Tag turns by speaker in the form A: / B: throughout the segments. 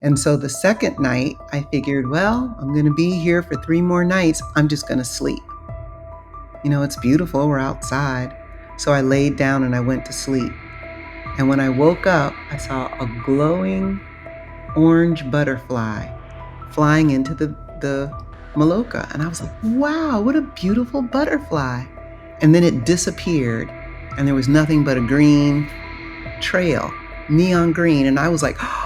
A: And so the second night, I figured, well, I'm going to be here for 3 more nights. I'm just going to sleep. It's beautiful. We're outside. So I laid down and I went to sleep. And when I woke up, I saw a glowing orange butterfly flying into the Maloka. And I was like, wow, what a beautiful butterfly. And then it disappeared. And there was nothing but a green trail, neon green. And I was like, oh,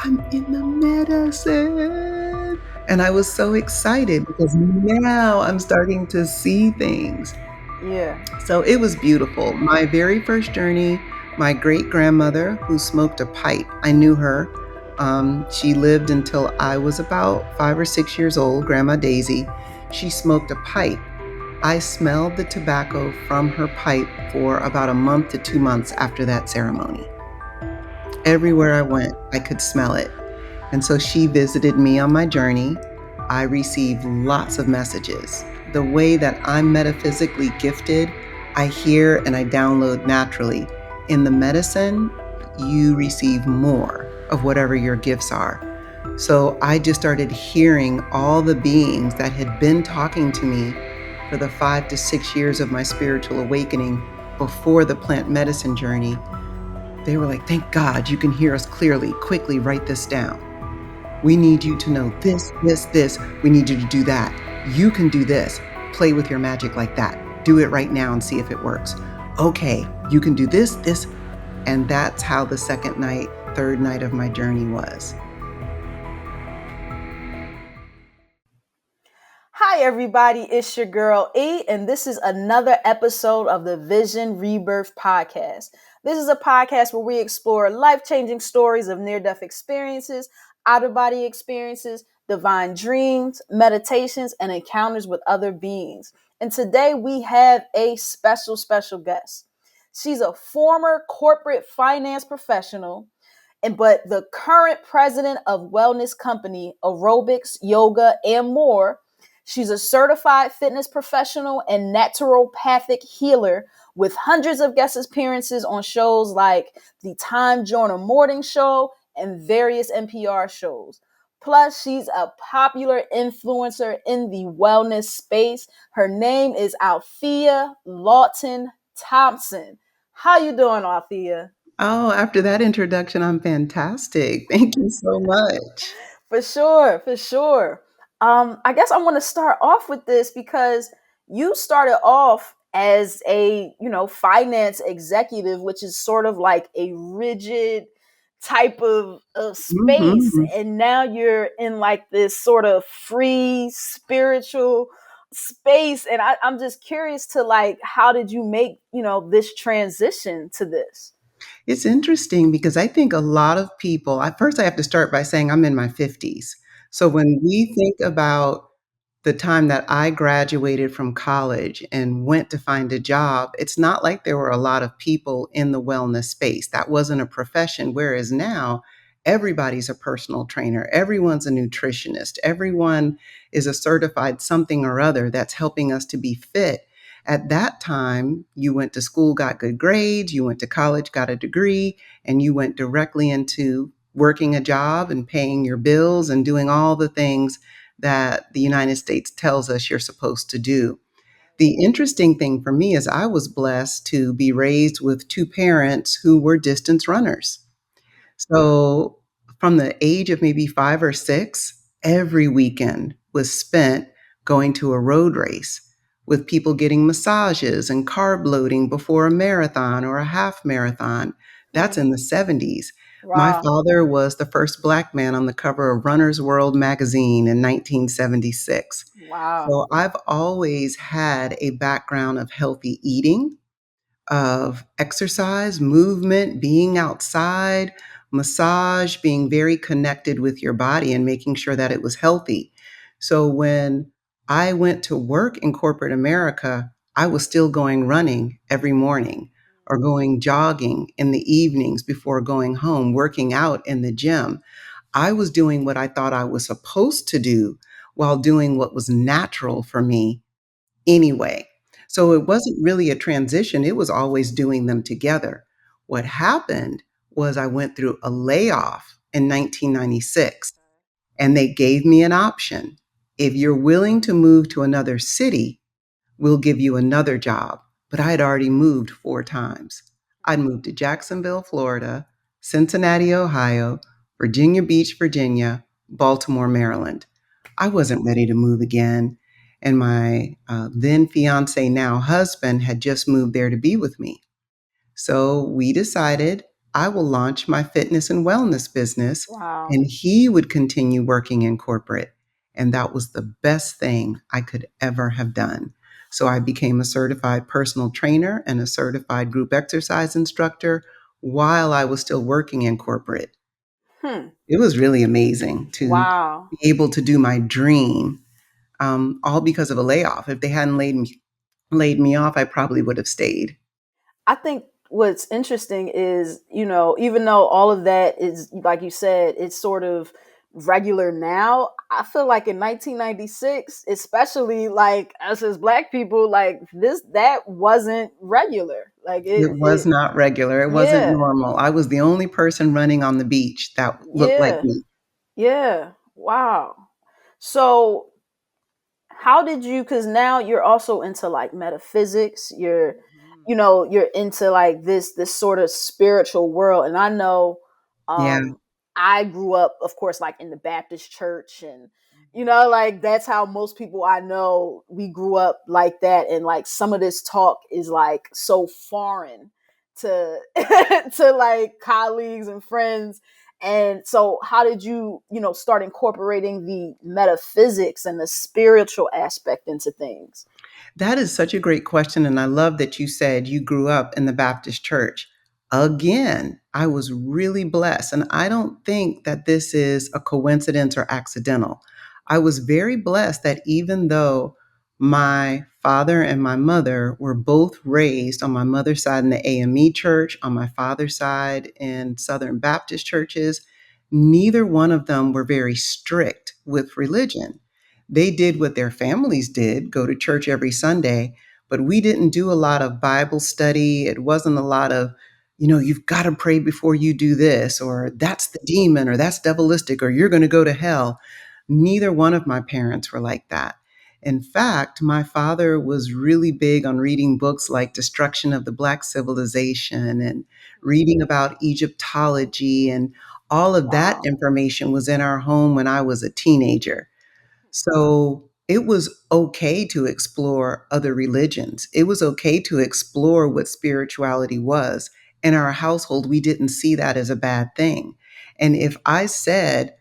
A: I'm in the medicine. And I was so excited because now I'm starting to see things.
B: Yeah.
A: So it was beautiful. My very first journey, my great grandmother who smoked a pipe, I knew her. She lived until I was about 5 or 6 years old, Grandma Daisy. She smoked a pipe. I smelled the tobacco from her pipe for about a month to 2 months after that ceremony. Everywhere I went, I could smell it. And so she visited me on my journey. I received lots of messages. The way that I'm metaphysically gifted, I hear and I download naturally. In the medicine, you receive more of whatever your gifts are. So I just started hearing all the beings that had been talking to me for the 5 to 6 years of my spiritual awakening before the plant medicine journey. They were like, thank God you can hear us clearly. Quickly write this down. We need you to know this, this, this. We need you to do that. You can do this. Play with your magic like that. Do it right now and see if it works. Okay, you can do this, this. And that's how the second night, third night of my journey was.
B: Hi, everybody. It's your girl E, and this is another episode of the Vision Rebirth podcast. This is a podcast where we explore life-changing stories of near-death experiences, out-of-body experiences, divine dreams, meditations, and encounters with other beings. And today we have a special guest. She's a former corporate finance professional, but the current president of wellness company Aerobics, Yoga, and More. She's a certified fitness professional and naturopathic healer with hundreds of guest appearances on shows like the Time Journal Morning Show and various NPR shows. Plus, she's a popular influencer in the wellness space. Her name is Althea Lawton Thompson. How you doing, Althea?
A: Oh, after that introduction, I'm fantastic. Thank you so much.
B: For sure, for sure. I guess I want to start off with this because you started off as a, finance executive, which is sort of like a rigid type of space.
A: Mm-hmm.
B: And now you're in like this sort of free spiritual space. And I'm just curious to like, how did you make, this transition to this?
A: It's interesting because I think a lot of people, first I have to start by saying I'm in my 50s. So when we think about the time that I graduated from college and went to find a job, it's not like there were a lot of people in the wellness space. That wasn't a profession. Whereas now, everybody's a personal trainer, everyone's a nutritionist, everyone is a certified something or other that's helping us to be fit. At that time, you went to school, got good grades, you went to college, got a degree, and you went directly into working a job and paying your bills and doing all the things that the United States tells us you're supposed to do. The interesting thing for me is I was blessed to be raised with two parents who were distance runners. So from the age of maybe 5 or 6, every weekend was spent going to a road race with people getting massages and carb loading before a marathon or a half marathon. That's in the 70s. My
B: Wow.
A: father was the first Black man on the cover of Runner's World magazine in 1976.
B: Wow.
A: So I've always had a background of healthy eating, of exercise, movement, being outside, massage, being very connected with your body and making sure that it was healthy. So when I went to work in corporate America, I was still going running every morning or going jogging in the evenings before going home, working out in the gym. I was doing what I thought I was supposed to do while doing what was natural for me anyway. So it wasn't really a transition, it was always doing them together. What happened was I went through a layoff in 1996. And they gave me an option. If you're willing to move to another city, we'll give you another job. But I had already moved 4 times. I'd moved to Jacksonville, Florida, Cincinnati, Ohio, Virginia Beach, Virginia, Baltimore, Maryland. I wasn't ready to move again. And my then fiance, now husband, had just moved there to be with me. So we decided I will launch my fitness and wellness business,
B: Wow.
A: and he would continue working in corporate. And that was the best thing I could ever have done. So I became a certified personal trainer and a certified group exercise instructor while I was still working in corporate.
B: Hmm.
A: It was really amazing to
B: Wow.
A: be able to do my dream, all because of a layoff. If they hadn't laid me off, I probably would have stayed.
B: I think what's interesting is, even though all of that is, like you said, it's sort of regular now, I feel like in 1996, especially like us as Black people, like that wasn't regular. Like
A: It was not regular. It wasn't
B: yeah,
A: normal. I was the only person running on the beach that looked like
B: yeah,
A: me.
B: yeah. Wow. So how did you, because now you're also into like metaphysics, you're into like this sort of spiritual world. And I know,
A: Yeah,
B: I grew up, of course, like in the Baptist church, and like that's how most people I know, we grew up like that. And like some of this talk is like so foreign to to like colleagues and friends. And so how did you, start incorporating the metaphysics and the spiritual aspect into things?
A: that is such a great question. And I love that you said you grew up in the Baptist church. Again, I was really blessed. And I don't think that this is a coincidence or accidental. I was very blessed that even though my father and my mother were both raised on my mother's side in the AME church, on my father's side in Southern Baptist churches, neither one of them were very strict with religion. They did what their families did, go to church every Sunday, but we didn't do a lot of Bible study. It wasn't a lot of, you've got to pray before you do this, or that's the demon, or that's devilistic, or you're going to go to hell. Neither one of my parents were like that. In fact, my father was really big on reading books like Destruction of the Black Civilization and reading about Egyptology, and all of that
B: Wow.
A: information was in our home when I was a teenager. So it was okay to explore other religions. It was okay to explore what spirituality was. In our household, we didn't see that as a bad thing. And if I said,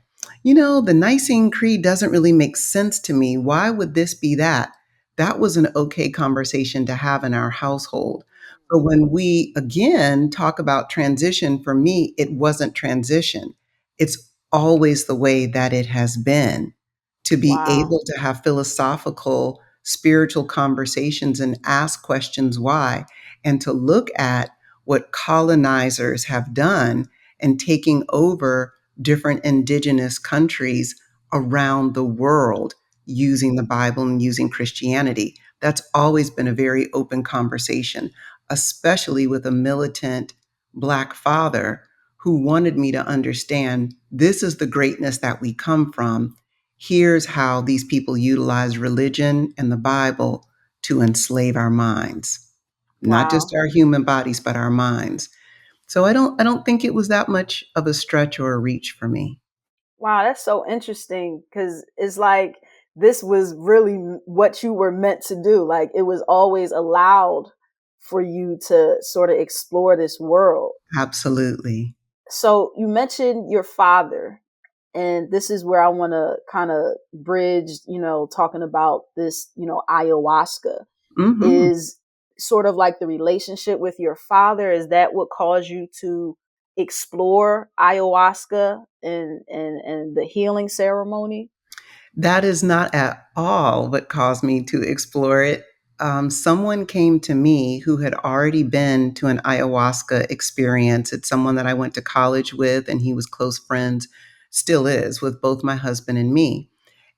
A: the Nicene Creed doesn't really make sense to me, why would this be that? That was an okay conversation to have in our household. But when we again talk about transition, for me, it wasn't transition. It's always the way that it has been, to be
B: Wow.
A: able to have philosophical, spiritual conversations and ask questions why, and to look at what colonizers have done and taking over different indigenous countries around the world using the Bible and using Christianity. That's always been a very open conversation, especially with a militant Black father who wanted me to understand this is the greatness that we come from. Here's how these people utilize religion and the Bible to enslave our minds, not just
B: Wow.
A: our human bodies, but our minds. So I don't think it was that much of a stretch or a reach for me.
B: Wow, that's so interesting, because it's like this was really what you were meant to do. Like it was always allowed for you to sort of explore this world.
A: Absolutely.
B: So you mentioned your father, and this is where I want to kind of bridge, talking about this, ayahuasca
A: Hmm.
B: is sort of like the relationship with your father. Is that what caused you to explore ayahuasca and the healing ceremony?
A: That is not at all what caused me to explore it. Someone came to me who had already been to an ayahuasca experience. It's someone that I went to college with, and he was close friends, still is, with both my husband and me.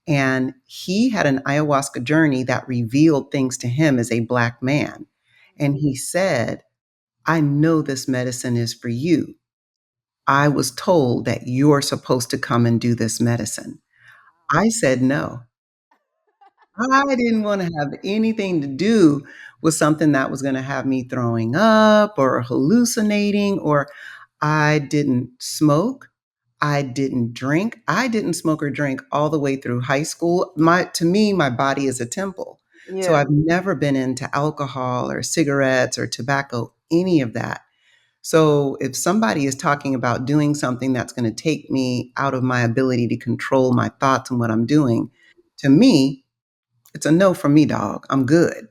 A: And he had an ayahuasca journey that revealed things to him as a Black man. And he said, I know this medicine is for you. I was told that you're supposed to come and do this medicine. I said no. I didn't want to have anything to do with something that was going to have me throwing up or hallucinating, or I didn't smoke. I didn't drink. I didn't smoke or drink all the way through high school. To me, my body is a temple. So
B: Yeah.
A: I've never been into alcohol or cigarettes or tobacco, any of that. So if somebody is talking about doing something that's going to take me out of my ability to control my thoughts and what I'm doing, to me, it's a no from me, dog. I'm good.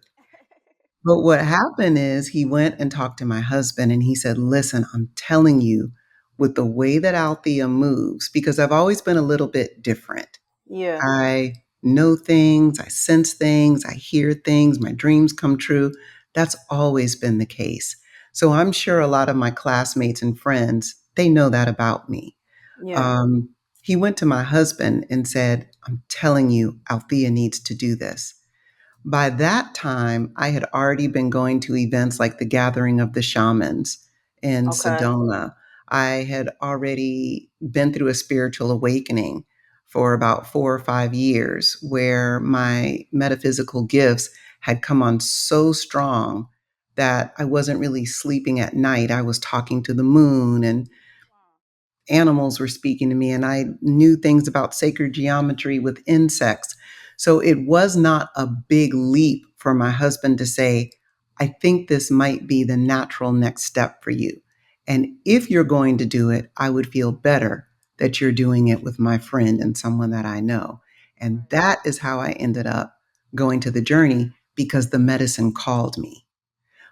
A: But what happened is he went and talked to my husband and he said, listen, I'm telling you, with the way that Althea moves, because I've always been a little bit different.
B: Yeah.
A: I know things, I sense things, I hear things, my dreams come true. That's always been the case. So I'm sure a lot of my classmates and friends, they know that about me.
B: Yeah.
A: Um, he went to my husband and said, I'm telling you, Althea needs to do this. By that time, I had already been going to events like the Gathering of the Shamans in
B: Okay.
A: Sedona. I had already been through a spiritual awakening for about 4 or 5 years where my metaphysical gifts had come on so strong that I wasn't really sleeping at night. I was talking to the moon and animals were speaking to me, and I knew things about sacred geometry with insects. So it was not a big leap for my husband to say, I think this might be the natural next step for you. And if you're going to do it, I would feel better that you're doing it with my friend and someone that I know. And that is how I ended up going to the journey because the medicine called me.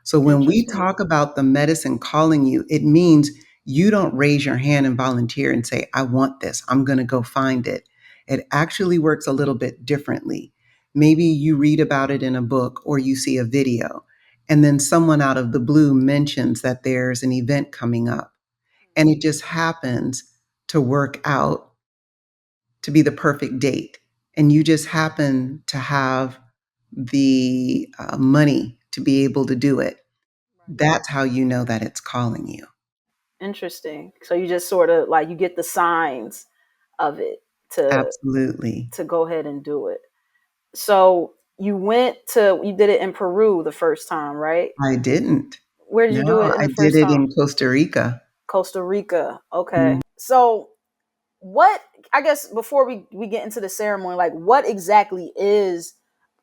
A: So when we
B: Interesting.
A: talk about the medicine calling you, it means you don't raise your hand and volunteer and say, I want this, I'm going to go find it. It actually works a little bit differently. Maybe you read about it in a book or you see a video, and then someone out of the blue mentions that there's an event coming up, and it just happens to work out to be the perfect date. And you just happen to have the money to be able to do it. That's how you know that it's calling you.
B: Interesting. So you just sort of like you get the signs of it to
A: Absolutely.
B: go ahead and do it. So you did it in Peru the first time, right?
A: I didn't.
B: Where did
A: No,
B: you do it in
A: I
B: the
A: did
B: first
A: it
B: time?
A: in Costa Rica.
B: Costa Rica.
A: Mm,
B: Okay. So what I guess before we get into the ceremony, like what exactly is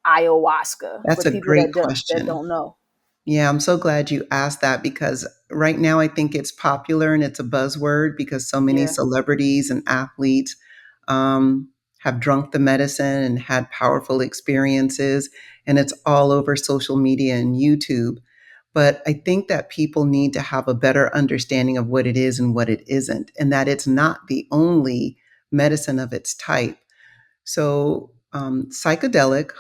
B: ayahuasca for
A: that's a
B: people
A: great
B: that
A: question.
B: don't know?
A: Yeah, I'm so glad you asked that because right now I think it's popular and it's a buzzword because so many
B: Yeah.
A: celebrities and athletes um, have drunk the medicine and had powerful experiences, and it's all over social media and YouTube. But I think that people need to have a better understanding of what it is and what it isn't, and that it's not the only medicine of its type. So, psychedelic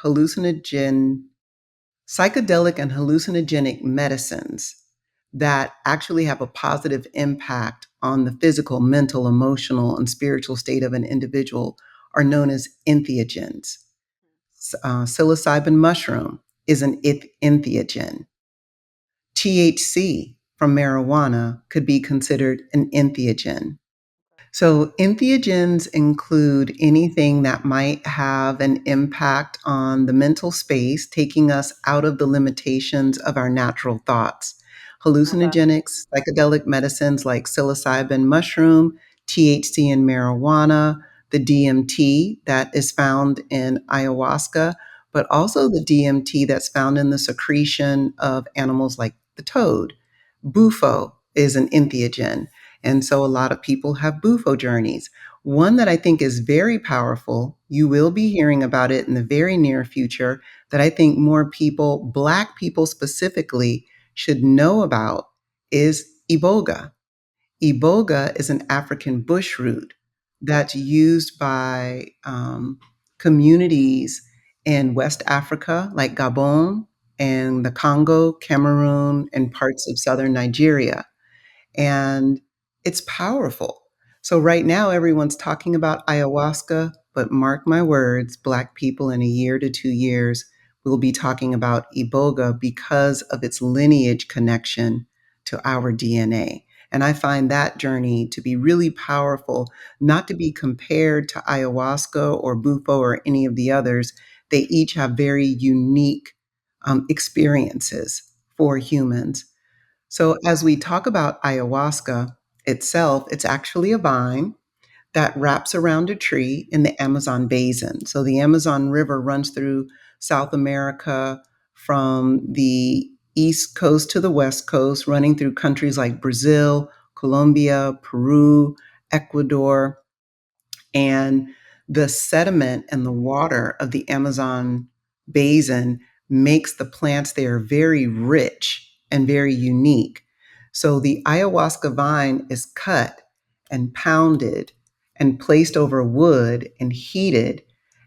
A: and hallucinogenic medicines that actually have a positive impact on the physical, mental, emotional, and spiritual state of an individual are known as entheogens. Psilocybin mushroom is an entheogen. THC from marijuana could be considered an entheogen. So, entheogens include anything that might have an impact on the mental space, taking us out of the limitations of our natural thoughts.
B: Okay.
A: Hallucinogenics, psychedelic medicines like psilocybin mushroom, THC in marijuana, the DMT that is found in ayahuasca, but also the DMT that's found in the secretion of animals like the toad. Bufo is an entheogen. And so a lot of people have bufo journeys. One that I think is very powerful, you will be hearing about it in the very near future, that I think more people, Black people specifically, should know about is Iboga. Iboga is an African bush root that's used by communities in West Africa, like Gabon and the Congo, Cameroon, and parts of southern Nigeria, and it's powerful. So right now everyone's talking about ayahuasca, but mark my words, Black people in a year to 2 years will be talking about Iboga because of its lineage connection to our DNA. And I find that journey to be really powerful, not to be compared to ayahuasca or bufo or any of the others. They each have very unique experiences for humans. So, as we talk about ayahuasca itself, it's actually a vine that wraps around a tree in the Amazon basin. So, the Amazon River runs through South America from the east coast to the west coast, running through countries like Brazil, Colombia, Peru, Ecuador, and the sediment and the water of the Amazon basin makes the plants there very rich and very unique. So the ayahuasca vine is cut and pounded and placed over wood and heated.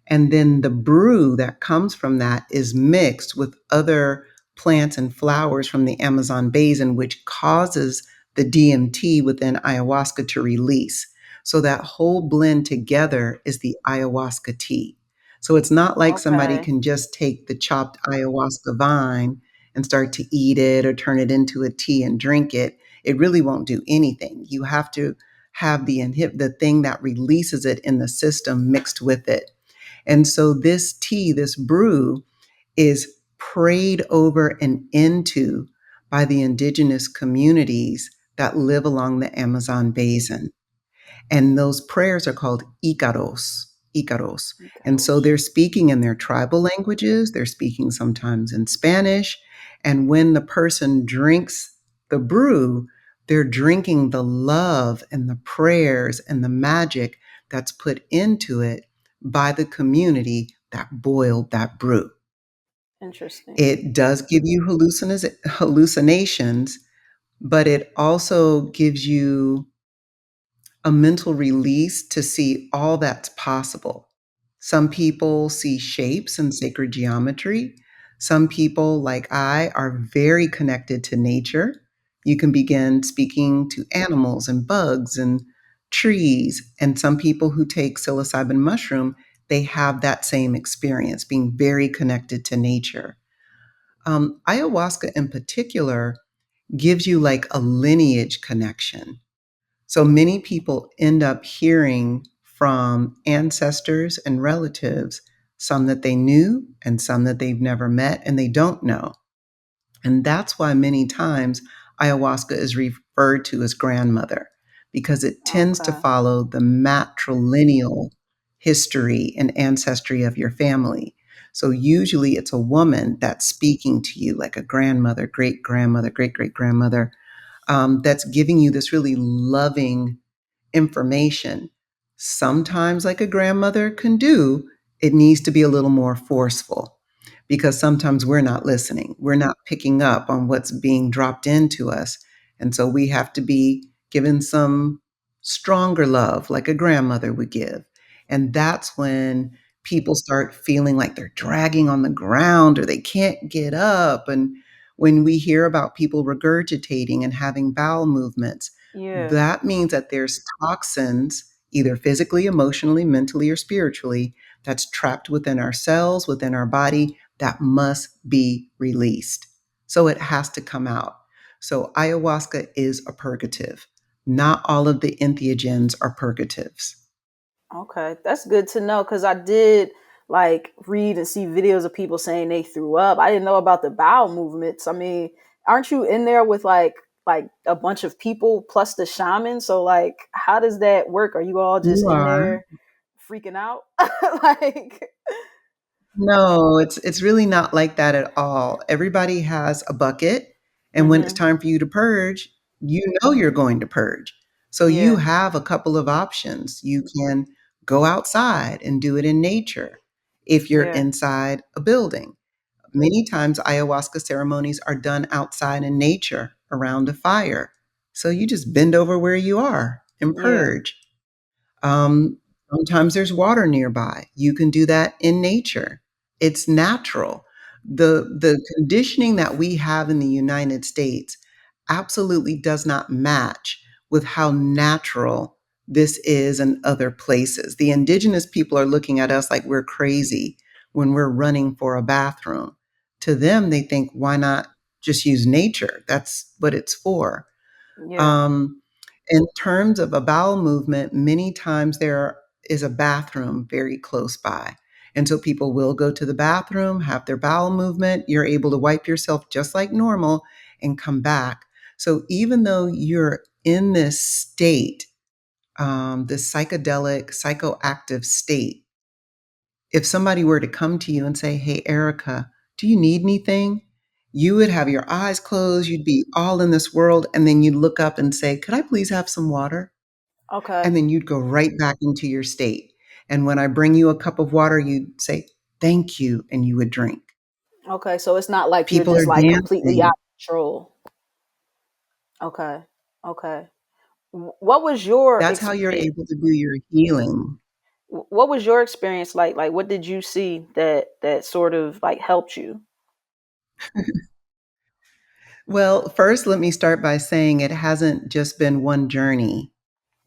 A: And then the brew that comes from that is mixed with other plants and flowers from the Amazon basin, which causes the DMT within ayahuasca to release. So that whole blend together is the ayahuasca tea. So it's not like somebody
B: Okay.
A: can just take the chopped ayahuasca vine and start to eat it or turn it into a tea and drink it. It really won't do anything. You have to have the thing that releases it in the system mixed with it. And so this tea, this brew, is prayed over and into by the indigenous communities that live along the Amazon basin. And those prayers are called Icaros, Icaros. And so
B: Ikaros.
A: they're speaking in their tribal languages, they're speaking sometimes in Spanish. And when the person drinks the brew, they're drinking the love and the prayers and the magic that's put into it by the community that boiled that brew.
B: Interesting.
A: It does give you hallucinations, but it also gives you a mental release to see all that's possible. Some people see shapes and sacred geometry. Some people, like I, are very connected to nature. You can begin speaking to animals and bugs and trees. And some people who take psilocybin mushroom, they have that same experience, being very connected to nature. Ayahuasca, in particular, gives you like a lineage connection. So many people end up hearing from ancestors and relatives, some that they knew and some that they've never met and they don't know. And that's why many times ayahuasca is referred to as grandmother, because it tends to
B: Okay.
A: follow the matrilineal history and ancestry of your family. So usually it's a woman that's speaking to you, like a grandmother, great grandmother, great great grandmother, that's giving you this really loving information. Sometimes, like a grandmother can do, it needs to be a little more forceful because sometimes we're not listening. We're not picking up on what's being dropped into us. And so we have to be given some stronger love, like a grandmother would give. And that's when people start feeling like they're dragging on the ground or they can't get up. And when we hear about people regurgitating and having bowel movements,
B: Yeah.
A: that means that there's toxins, either physically, emotionally, mentally, or spiritually, that's trapped within our cells, within our body, that must be released. So it has to come out. So ayahuasca is a purgative. Not all of the entheogens are purgatives.
B: Okay, that's good to know because I did like read and see videos of people saying they threw up. I didn't know about the bowel movements. I mean, aren't you in there with like a bunch of people plus the shaman? So like, how does that work? Are you all just
A: You
B: in
A: are.
B: there freaking out? Like,
A: No, it's really not like that at all. Everybody has a bucket, and when it's
B: mm-hmm.
A: time for you to purge, you know you're going to purge. So you
B: Yeah,
A: have a couple of options. You can go outside and do it in nature if you're
B: yeah,
A: inside a building. Many times ayahuasca ceremonies are done outside in nature around a fire. So you just bend over where you are and
B: yeah.
A: purge. Um, Sometimes there's water nearby. You can do that in nature. It's natural. The conditioning that we have in the United States absolutely does not match with how natural this is in other places. The indigenous people are looking at us like we're crazy when we're running for a bathroom. To them, they think, why not just use nature? That's what it's for.
B: Yeah.
A: Um, in terms of a bowel movement, many times there is a bathroom very close by. And so people will go to the bathroom, have their bowel movement. You're able to wipe yourself just like normal and come back. So even though you're in this state, this psychedelic, psychoactive state, if somebody were to come to you and say, "Hey, Erica, do you need anything?" You would have your eyes closed, you'd be all in this world, and then you'd look up and say, "Could I please have some water?"
B: Okay.
A: And then you'd go right back into your state. And when I bring you a cup of water, you'd say, "Thank you," and you would drink.
B: Okay. So it's not like you're
A: People are
B: just like completely out
A: dancing.
B: of control. Okay. Okay. What was your
A: That's how you're
B: experience?
A: able to do your healing.
B: What was your experience like? Like, what did you see that sort of like helped you?
A: Well, first, let me start by saying it hasn't just been one journey.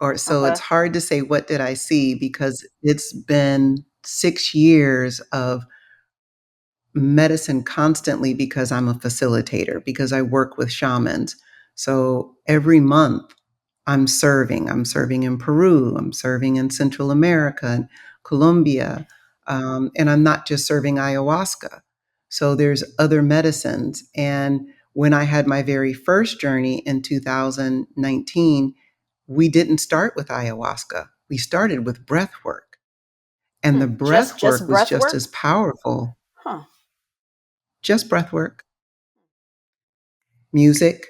A: Or so it's
B: Okay.
A: hard to say what did I see because it's been 6 years of medicine constantly because I'm a facilitator, because I work with shamans. So every month I'm serving. I'm serving in Peru, I'm serving in Central America and Colombia. And I'm not just serving ayahuasca. So there's other medicines. And when I had my very first journey in 2019, we didn't start with ayahuasca. We started with breath work. And the breath
B: Just
A: work was
B: breath
A: just
B: work?
A: as powerful.
B: Huh.
A: Just breath work, music,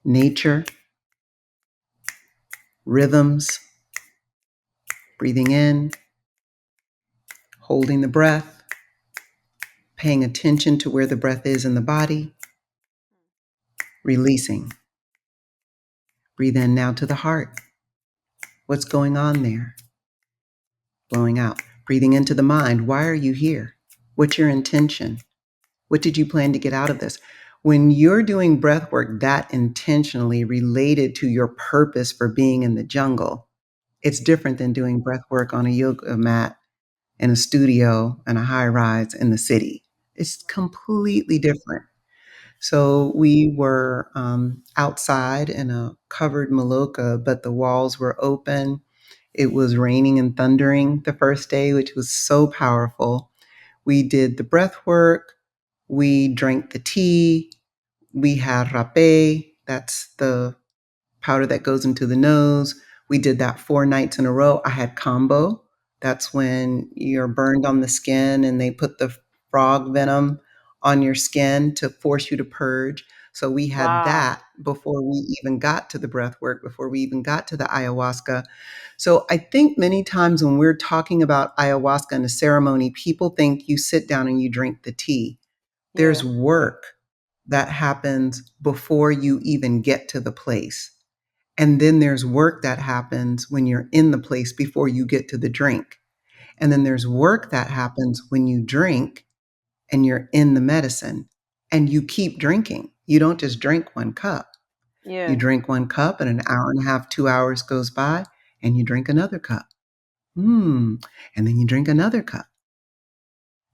A: nature, rhythms, breathing in, holding the breath, paying attention to where the breath is in the body, releasing. Breathe in now to the heart. What's going on there? Blowing out. Breathing into the mind. Why are you here? What's your intention? What did you plan to get out of this? When you're doing breath work that intentionally related to your purpose for being in the jungle, it's different than doing breath work on a yoga mat in a studio and a high rise in the city. It's completely different. So we were outside in a covered maloka, but the walls were open. It was raining and thundering the first day, which was so powerful. We did the breath work. We drank the tea. We had rapé. That's the powder that goes into the nose. We did that 4 nights in a row. I had combo. That's when you're burned on the skin and they put the frog venom on your skin to force you to purge. So we had
B: Wow.
A: that before we even got to the breath work, before we even got to the ayahuasca. So I think many times when we're talking about ayahuasca in a ceremony, people think you sit down and you drink the tea. There's
B: Yeah.
A: work that happens before you even get to the place. And then there's work that happens when you're in the place before you get to the drink. And then there's work that happens when you drink and you're in the medicine and you keep drinking. You don't just drink 1 cup. You
B: Yeah.
A: drink 1 cup and an hour and a half, 2 hours goes by and you drink another cup. Mm. And then you drink another cup.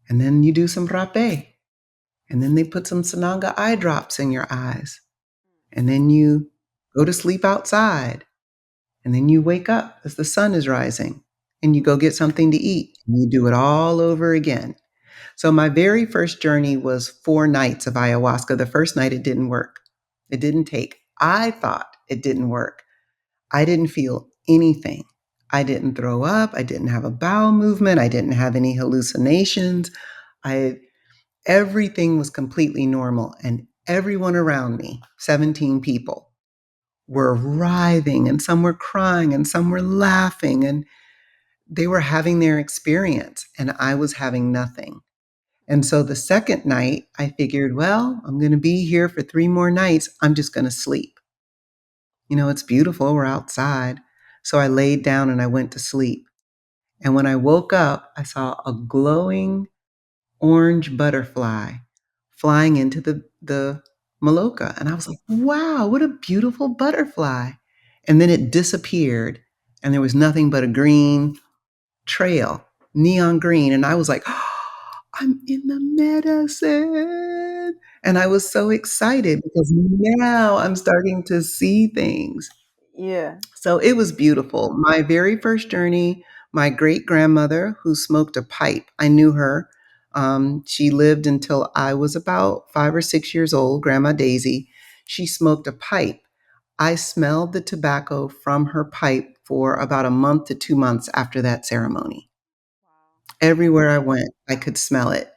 A: And then you do some rapé. And then they put some Sananga eye drops in your eyes. And then you go to sleep outside. And then you wake up as the sun is rising and you go get something to eat. And you do it all over again. So my very first journey was 4 nights of ayahuasca. The first night it didn't work. It didn't take. I thought it didn't work. I didn't feel anything. I didn't throw up. I didn't have a bowel movement. I didn't have any hallucinations. I Everything was completely normal and everyone around me, 17 people, were writhing and some were crying and some were laughing and they were having their experience and I was having nothing. And so the second night, I figured, well, I'm going to be here for 3 more nights. I'm just going to sleep. It's beautiful. We're outside. So I laid down and I went to sleep. And when I woke up, I saw a glowing orange butterfly flying into the Maloka. And I was like, wow, what a beautiful butterfly. And then it disappeared and there was nothing but a green trail, neon green. And I was like, oh, I'm in the medicine. And I was so excited because now I'm starting to see things.
B: Yeah.
A: So it was beautiful. My very first journey, my great grandmother who smoked a pipe, I knew her. She lived until I was about 5 or 6 years old, Grandma Daisy. She smoked a pipe. I smelled the tobacco from her pipe for about a month to 2 months after that ceremony. Everywhere I went, I could smell it.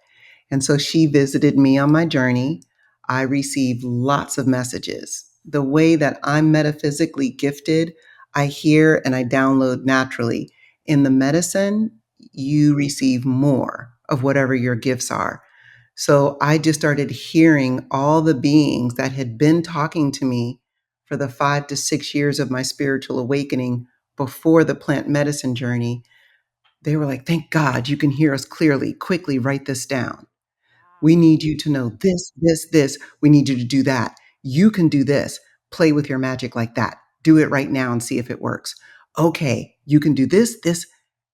A: And so she visited me on my journey. I received lots of messages. The way that I'm metaphysically gifted, I hear and I download naturally. In the medicine, you receive more of whatever your gifts are. So I just started hearing all the beings that had been talking to me for the 5 to 6 years of my spiritual awakening before the plant medicine journey. They were like, thank God you can hear us clearly. Quickly write this down. We need you to know this, this, this. We need you to do that. You can do this. Play with your magic like that. Do it right now and see if it works. Okay, you can do this, this.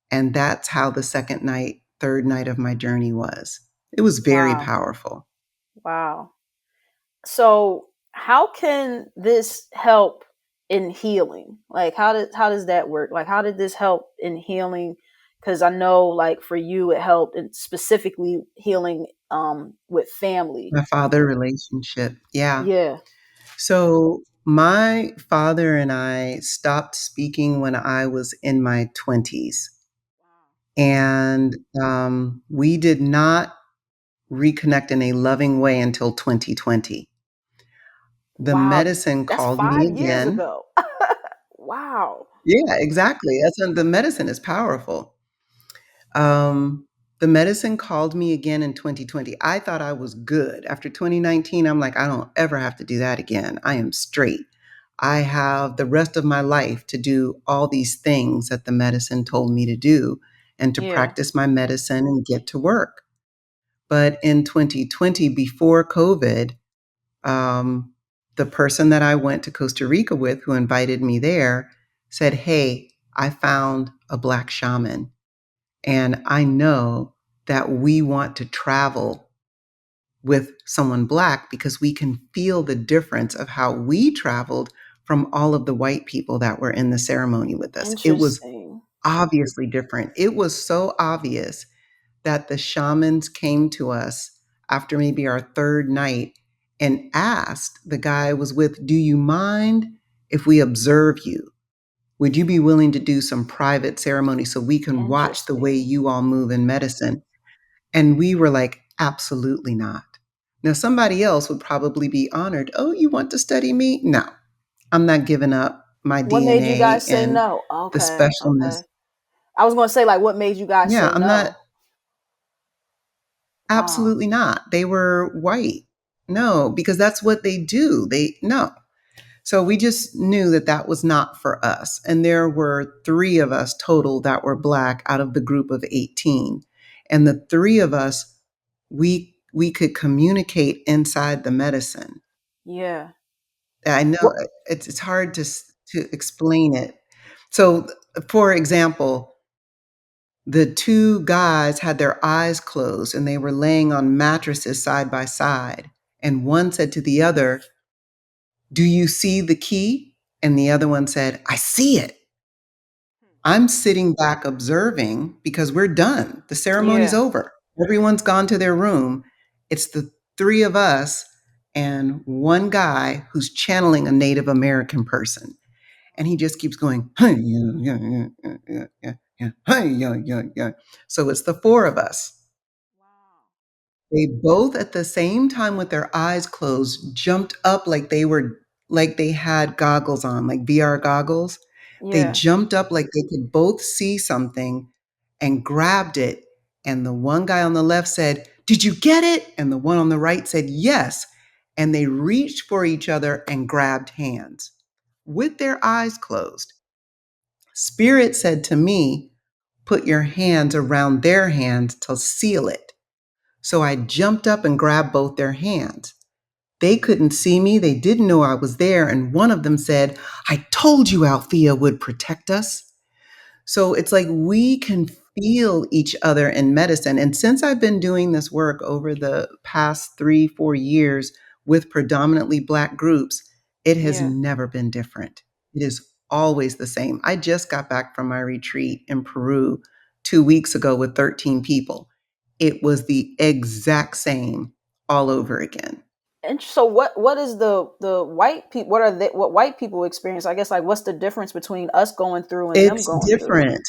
A: And that's how the second night, third night of my journey was. It was very
B: Wow.
A: powerful.
B: Wow. So how can this help in healing? Like how does that work? Like how did this help in healing? Because I know like for you it helped in specifically healing with family.
A: My father relationship. Yeah.
B: Yeah.
A: So my father and I stopped speaking when I was in my 20s. And we did not reconnect in a loving way until 2020. The
B: Wow.
A: medicine
B: That's
A: called me
B: 5 years
A: again.
B: ago. Wow.
A: Yeah, exactly. The medicine is powerful. Um, the medicine called me again in 2020. I thought I was good. After 2019, I'm like, I don't ever have to do that again. I am straight. I have the rest of my life to do all these things that the medicine told me to do and to
B: Yeah.
A: practice my medicine and get to work. But in 2020, before COVID, um, the person that I went to Costa Rica with, who invited me there, said, hey, I found a Black shaman. And I know that we want to travel with someone Black because we can feel the difference of how we traveled from all of the white people that were in the ceremony with us. It was
B: Interesting.
A: obviously different. It was so obvious that the shamans came to us after maybe our third night and asked the guy I was with, do you mind if we observe you? Would you be willing to do some private ceremony so we can watch the way
B: Interesting.
A: you all move in medicine? And we were like, absolutely not. Now, somebody else would probably be honored. Oh, you want to study me? No, I'm not giving up my
B: What made you
A: DNA
B: guys say
A: and
B: no?
A: the
B: Okay.
A: specialness.
B: Okay. I was going to say like what made you guys
A: Yeah,
B: say
A: I'm not.
B: no? Wow.
A: Absolutely not. They were white. No, because that's what they do. No. So we just knew that that was not for us. And there were three of us total that were Black out of the group of 18. And the three of us, we could communicate inside the medicine.
B: Yeah.
A: I know
B: What
A: it's hard to explain it. So, for example, the two guys had their eyes closed and they were laying on mattresses side by side. And one said to the other, do you see the key? And the other one said, I see it. I'm sitting back observing because we're done. The ceremony's
B: Yeah.
A: over. Everyone's gone to their room. It's the three of us and one guy who's channeling a Native American person. And he just keeps going, hey, yeah, yeah, yeah, yeah, yeah, yeah, yeah, hey, yeah, yeah, yeah. So it's the four of us. They both at the same time with their eyes closed jumped up like they had goggles on, like VR goggles. They
B: Yeah.
A: jumped up like they could both see something and grabbed it. And the one guy on the left said, did you get it? And the one on the right said, yes. And they reached for each other and grabbed hands with their eyes closed. Spirit said to me, put your hands around their hands to seal it. So I jumped up and grabbed both their hands. They couldn't see me. They didn't know I was there. And one of them said, I told you Althea would protect us. So it's like we can feel each other in medicine. And since I've been doing this work over the past 3, 4 years with predominantly Black groups, it has
B: Yeah.
A: never been different. It is always the same. I just got back from my retreat in Peru 2 weeks ago with 13 people. It was the exact same all over again.
B: And so what is the white people, what white people experience? I guess, like, what's the difference between us going through and them
A: It's
B: going through?
A: different.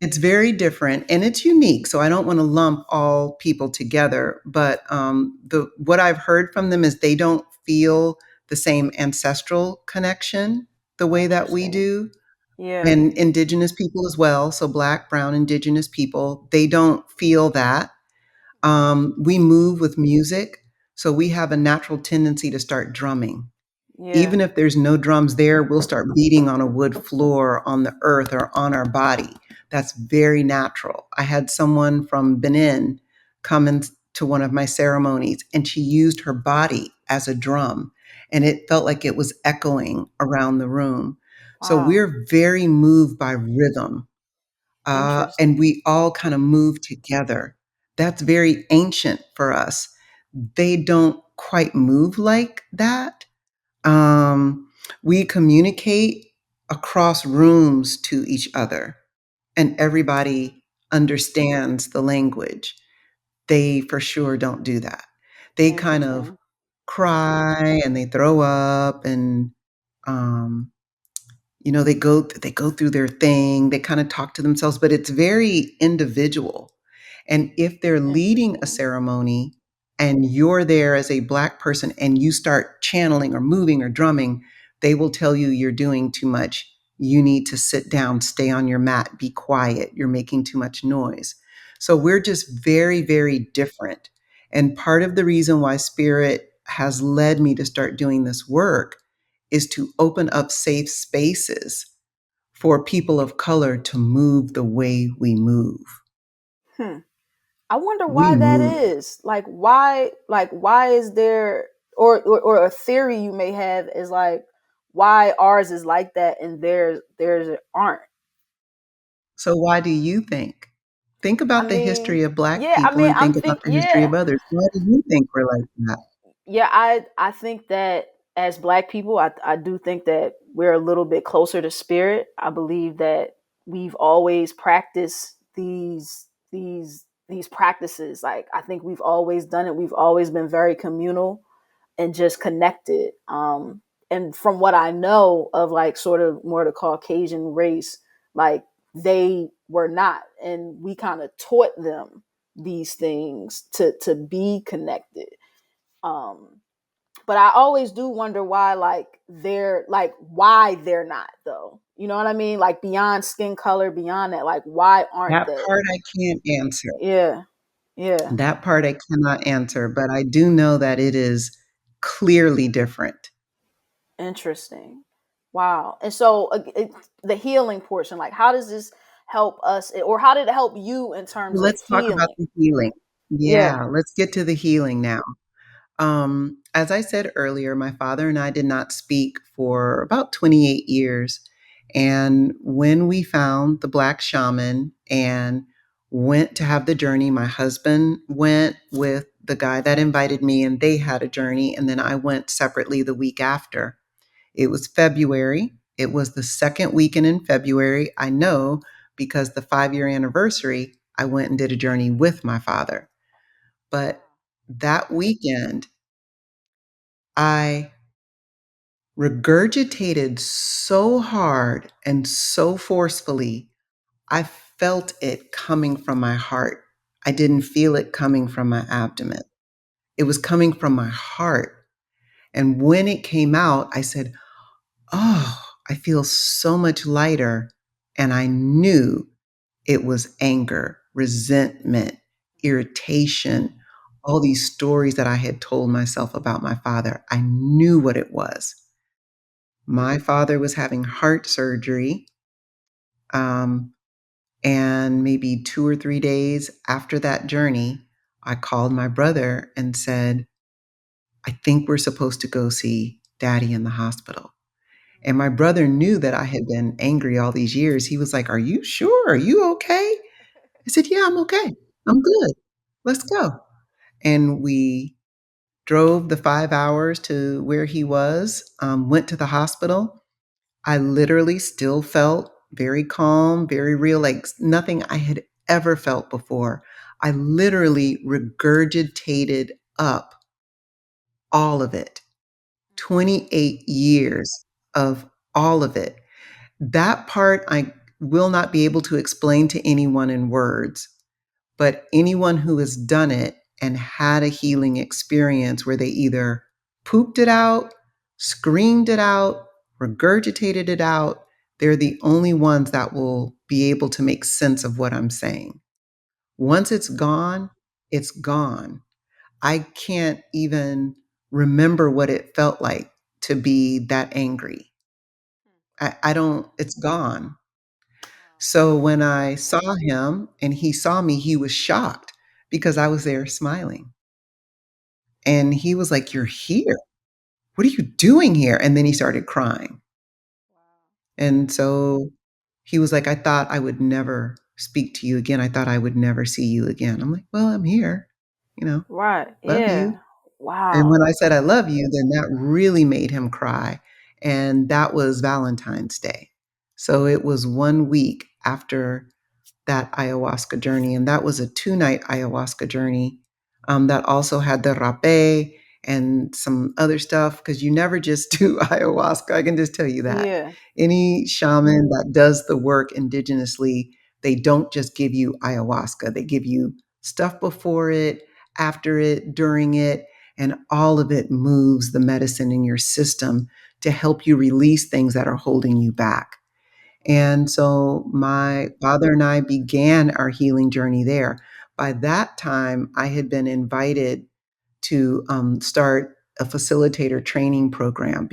A: It's very different and it's unique. So I don't want to lump all people together, but the what I've heard from them is they don't feel the same ancestral connection the way that we
B: Interesting.
A: do,
B: Yeah.
A: and indigenous people as well. So Black, brown, indigenous people, they don't feel that. We move with music, so we have a natural tendency to start drumming.
B: Yeah.
A: Even if there's no drums there, we'll start beating on a wood floor, on the earth, or on our body. That's very natural. I had someone from Benin come into one of my ceremonies, and she used her body as a drum, and it felt like it was echoing around the room. So
B: Wow.
A: we're very moved by rhythm, and
B: Interesting.
A: we all kind of move together. That's very ancient for us. They don't quite move like that. um, we communicate across rooms to each other, and everybody understands the language. They for sure don't do that. They kind of
B: Interesting.
A: cry and they throw up, and um, they go through their thing. They kind of talk to themselves, but it's very individual. And if they're leading a
B: Interesting.
A: ceremony and you're there as a Black person and you start channeling or moving or drumming, they will tell you you're doing too much. You need to sit down, stay on your mat, be quiet. You're making too much noise. So we're just very, very different. And part of the reason why Spirit has led me to start doing this work is to open up safe spaces for people of color to move the way we move.
B: Hmm. I wonder
A: We
B: why that
A: move.
B: is. Like why is there, or a theory you may have is like, why ours is like that and theirs aren't.
A: So why do you think? Think
B: I
A: about the
B: mean,
A: history of Black
B: yeah, I
A: people
B: mean,
A: and think about the history
B: yeah.
A: of others. Why do you think we're like that?
B: Yeah, I think that as Black people, I do think that we're a little bit closer to spirit. I believe that we've always practiced these practices. Like, I think we've always done it. We've always been very communal and just connected. And from what I know of, like, sort of more the Caucasian race, like, they were not, and we kind of taught them these things to be connected. Um, but I always do wonder why, why they're not, though. You know what I mean? Like, beyond skin color, beyond that, like, why aren't
A: That
B: they?
A: part I can't answer.
B: Yeah, yeah.
A: That part I cannot answer, but I do know that it is clearly different.
B: Interesting. Wow. And so, the healing portion, like, how does this help us, or how did it help you in terms of
A: Let's talk about
B: healing?
A: the healing.
B: Yeah.
A: Yeah, let's get to the healing now. As I said earlier, my father and I did not speak for about 28 years. And when we found the Black shaman and went to have the journey, my husband went with the guy that invited me, and they had a journey. And then I went separately the week after. It was February. It was the second weekend in February. I know because the 5 year anniversary, I went and did a journey with my father. But that weekend, I regurgitated so hard and so forcefully. I felt it coming from my heart. I didn't feel it coming from my abdomen. It was coming from my heart. And when it came out, I said, "Oh, I feel so much lighter." And I knew it was anger, resentment, irritation, all these stories that I had told myself about my father. I knew what it was. My father was having heart surgery. Um, and maybe 2 or 3 days after that journey, I called my brother and said, "I think we're supposed to go see daddy in the hospital." And my brother knew that I had been angry all these years. He was like, "Are you sure? Are you okay?" I said, "Yeah, I'm okay. I'm good. Let's go." And we drove the 5 hours to where he was, went to the hospital. I literally still felt very calm, very real, like nothing I had ever felt before. I literally regurgitated up all of it, 28 years of all of it. That part I will not be able to explain to anyone in words, but anyone who has done it and had a healing experience where they either pooped it out, screamed it out, regurgitated it out, they're the only ones that will be able to make sense of what I'm saying. Once it's gone, it's gone. I can't even remember what it felt like to be that angry. I don't, it's gone. So when I saw him and he saw me, he was shocked because I was there smiling. And he was like, "You're here. What are you doing here?" And then he started crying. And so he was like, "I thought I would never speak to you again. I thought I would never see you again." I'm like, "Well, I'm here, you know,
B: Right.
A: love you."
B: Yeah.
A: And
B: Wow.
A: when I said I love you, then that really made him cry. And that was Valentine's Day. So it was 1 week after that ayahuasca journey. And that was a 2 night ayahuasca journey that also had the rape and some other stuff because you never just do ayahuasca. I can just tell you that.
B: Yeah.
A: Any shaman that does the work indigenously, they don't just give you ayahuasca, they give you stuff before it, after it, during it, and all of it moves the medicine in your system to help you release things that are holding you back. And so my father and I began our healing journey there. By that time, I had been invited to start a facilitator training program.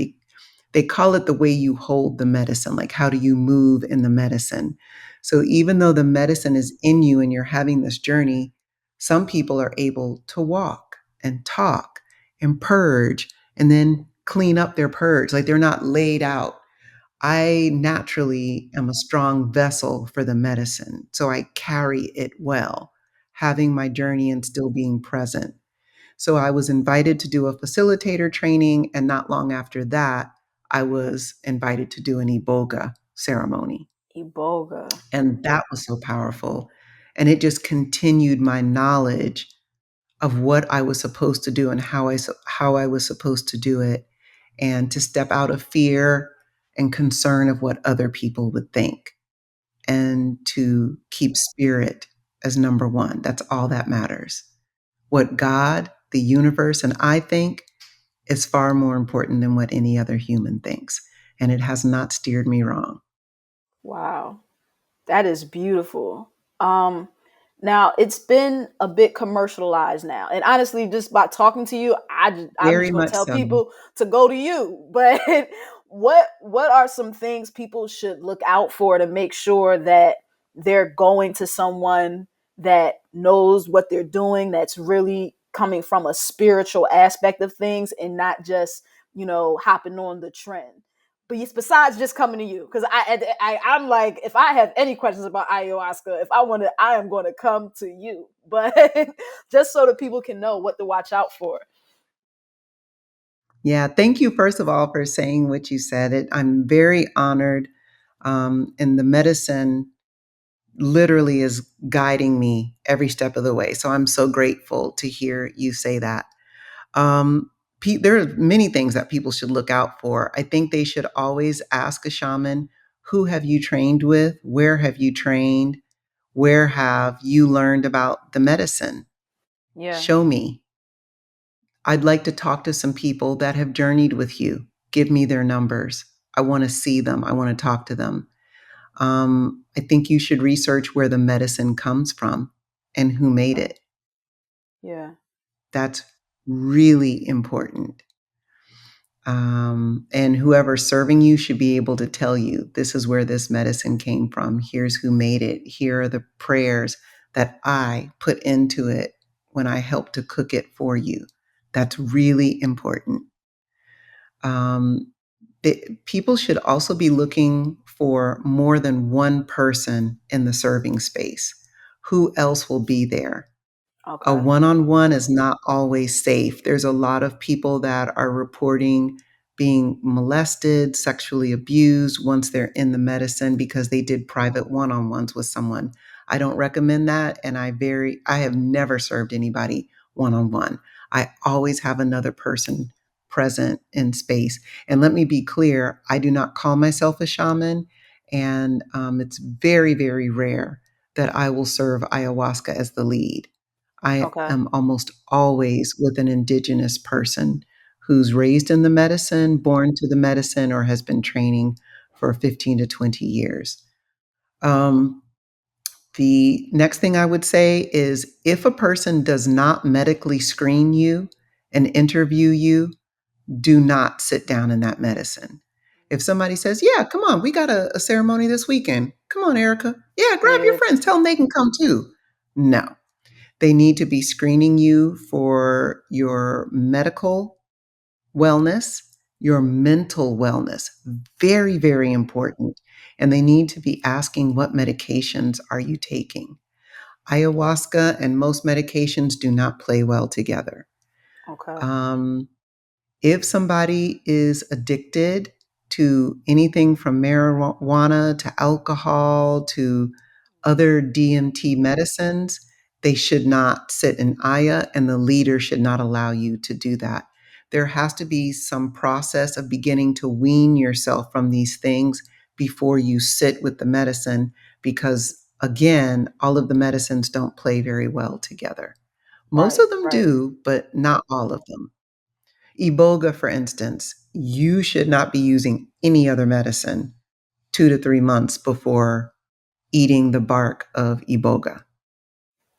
A: They call it the way you hold the medicine, like how do you move in the medicine. So even though the medicine is in you and you're having this journey, some people are able to walk and talk and purge and then clean up their purge. Like they're not laid out. I naturally am a strong vessel for the medicine, so I carry it well, having my journey and still being present. So I was invited to do a facilitator training, and not long after that, I was invited to do an Iboga ceremony.
B: Iboga.
A: And that was so powerful. And it just continued my knowledge of what I was supposed to do and how I was supposed to do it, and to step out of fear and concern of what other people would think, and to keep spirit as number one. That's all that matters. What God, the universe, and I think is far more important than what any other human thinks. And it has not steered me wrong.
B: Wow. That is beautiful. Um, Now it's been a bit commercialized now, and honestly, just by talking to you, I'm
A: Very
B: just gonna
A: much
B: tell
A: so.
B: people to go to you. But what are some things people should look out for to make sure that they're going to someone that knows what they're doing, that's really coming from a spiritual aspect of things, and not just hopping on the trend? But besides just coming to you, because I'm like, if I have any questions about ayahuasca, if I want to, I am going to come to you. But just so that people can know what to watch out for.
A: Yeah, thank you, first of all, for saying what you said. I'm very honored. And the medicine literally is guiding me every step of the way. So I'm so grateful to hear you say that. Um, there are many things that people should look out for. I think they should always ask a shaman, who have you trained with? Where have you trained? Where have you learned about the medicine?
B: Yeah.
A: Show me. I'd like to talk to some people that have journeyed with you. Give me their numbers. I want to see them. I want to talk to them. I think you should research where the medicine comes from and who made
B: Okay.
A: it.
B: Yeah.
A: That's really important. And whoever's serving you should be able to tell you, this is where this medicine came from. Here's who made it. Here are the prayers that I put into it when I helped to cook it for you. That's really important. Um, people should also be looking for more than one person in the serving space. Who else will be there? A
B: Okay.
A: one on one is not always safe. There's a lot of people that are reporting being molested, sexually abused once they're in the medicine because they did private one on ones with someone. I don't recommend that. And I have never served anybody one on one. I always have another person present in space. And let me be clear, I do not call myself a shaman. And it's very, very rare that I will serve ayahuasca as the lead. I
B: Okay.
A: am almost always with an indigenous person who's raised in the medicine, born to the medicine, or has been training for 15 to 20 years. Um, the next thing I would say is if a person does not medically screen you and interview you, do not sit down in that medicine. If somebody says, yeah, come on, we got a ceremony this weekend. Come on, Erica. Yeah, grab your
B: Yeah.
A: friends. Tell them they can come too. No, they need to be screening you for your medical wellness, your mental wellness. Very, very important. And they need to be asking, what medications are you taking? Ayahuasca and most medications do not play well together.
B: Okay.
A: Um, if somebody is addicted to anything from marijuana to alcohol to other DMT medicines, they should not sit in Aya, and the leader should not allow you to do that. There has to be some process of beginning to wean yourself from these things before you sit with the medicine, because again, all of the medicines don't play very well together. Most
B: Right.
A: of them
B: Right.
A: do, but not all of them. Iboga, for instance, you should not be using any other medicine 2 to 3 months before eating the bark of Iboga.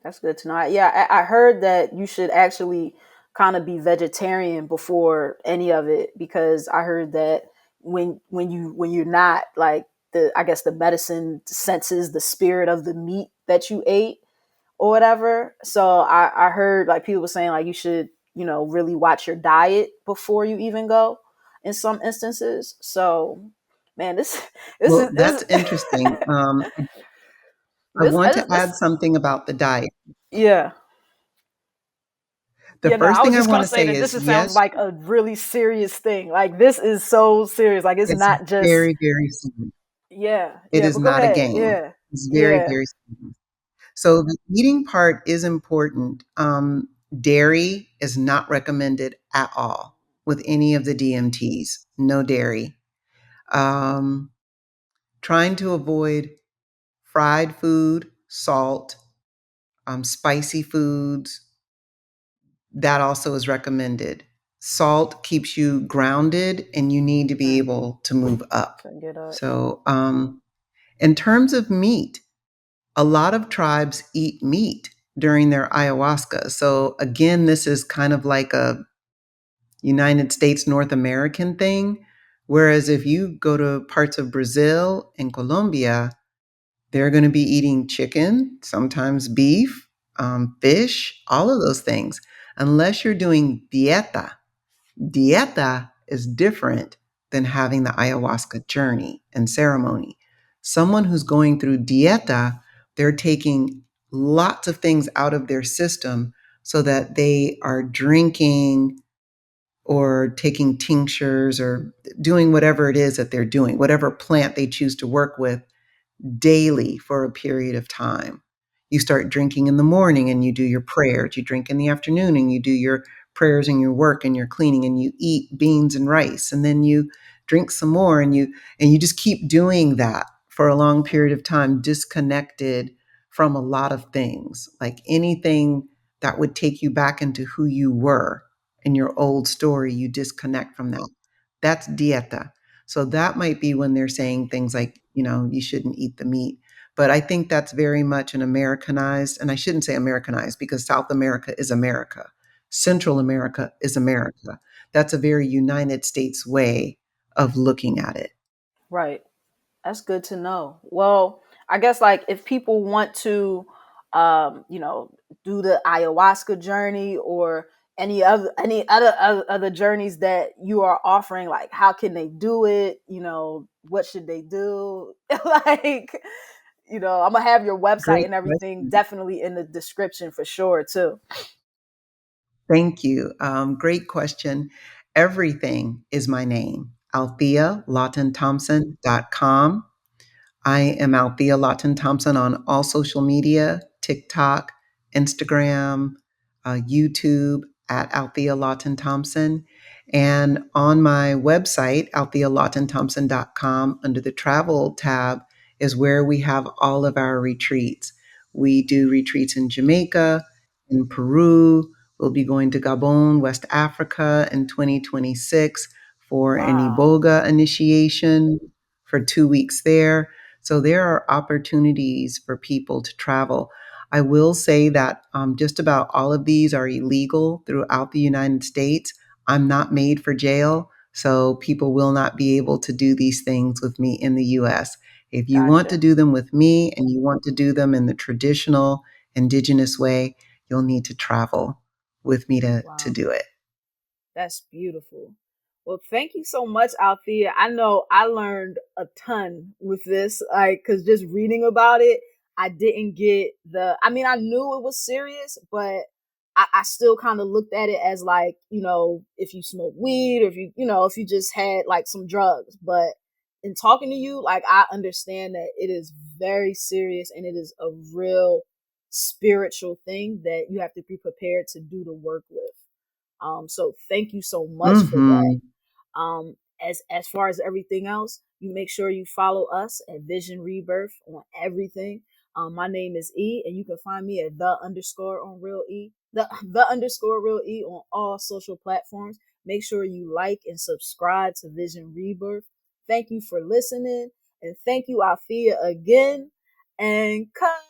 B: That's good to know. Yeah, I heard that you should actually kind of be vegetarian before any of it, because I heard that when you're not, like, the, I guess the medicine senses the spirit of the meat that you ate or whatever. So I heard like people were saying like you should, really watch your diet before you even go in some instances. So man, this this
A: Well,
B: is
A: that's
B: this
A: interesting. I want to
B: this
A: add something about the diet.
B: yeah.
A: The
B: Yeah, no,
A: first
B: I was
A: thing I
B: just
A: want
B: gonna
A: to
B: say
A: say
B: that
A: is
B: sounds
A: yes,
B: like a really serious thing. Like this is so serious. Like it's
A: it's
B: not just
A: very, very serious.
B: yeah,
A: It
B: yeah.
A: is
B: But go
A: not a
B: ahead.
A: game.
B: Yeah,
A: It's very,
B: yeah.
A: very serious. So the eating part is important. Dairy is not recommended at all with any of the DMTs. No dairy. Um, trying to avoid fried food, salt, spicy foods. That also is recommended. Salt keeps you grounded, and you need to be
B: Mm,
A: able to move up.
B: to get up.
A: So, in terms of meat, a lot of tribes eat meat during their ayahuasca. So again, this is kind of like a United States, North American thing. Whereas if you go to parts of Brazil and Colombia, they're going to be eating chicken, sometimes beef, fish, all of those things. Unless you're doing dieta, dieta is different than having the ayahuasca journey and ceremony. Someone who's going through dieta, they're taking lots of things out of their system so that they are drinking or taking tinctures or doing whatever it is that they're doing, whatever plant they choose to work with daily for a period of time. You start drinking in the morning and you do your prayers. You drink in the afternoon and you do your prayers and your work and your cleaning, and you eat beans and rice, and then you drink some more, and you just keep doing that for a long period of time, disconnected from a lot of things. Like anything that would take you back into who you were in your old story, you disconnect from that. That's dieta. So that might be when they're saying things like, you shouldn't eat the meat. But I think that's very much an Americanized, and I shouldn't say Americanized because South America is America. Central America is America. That's a very United States way of looking at it.
B: Right. That's good to know. Well, I guess like if people want to, do the ayahuasca journey or any other journeys that you are offering? Like, how can they do it? What should they do? Like, I'm gonna have your website
A: Great
B: and everything
A: question.
B: definitely in the description for sure too.
A: Thank you. Great question. Everything is my name, althealawtonthompson.com. I am Althea Lawton Thompson on all social media, TikTok, Instagram, YouTube at Althea Lawton Thompson. And on my website, althealawtonthompson.com, under the travel tab, is where we have all of our retreats. We do retreats in Jamaica, in Peru. We'll be going to Gabon, West Africa in 2026 for an
B: Wow.
A: Iboga initiation for 2 weeks there. So there are opportunities for people to travel. I will say that just about all of these are illegal throughout the United States. I'm not made for jail, so people will not be able to do these things with me in the US. If you want to
B: Gotcha.
A: do them with me and you want to do them in the traditional indigenous way, you'll need to travel with me to
B: Wow.
A: do it.
B: That's beautiful. Well, thank you so much, Althea. I know I learned a ton with this, like, because just reading about it, I didn't get I mean, I knew it was serious, but I still kind of looked at it as like, if you smoke weed or if you just had like some drugs. But in talking to you, like, I understand that it is very serious and it is a real spiritual thing that you have to be prepared to do the work with. So thank you so much for that.
A: Mm-hmm.
B: As far as everything else, you make sure you follow us at Vision Rebirth on everything. My name is E, and you can find me at the underscore on real E, the underscore real E on all social platforms. Make sure you like and subscribe to Vision Rebirth. Thank you for listening, and thank you, Althea, again. And cut.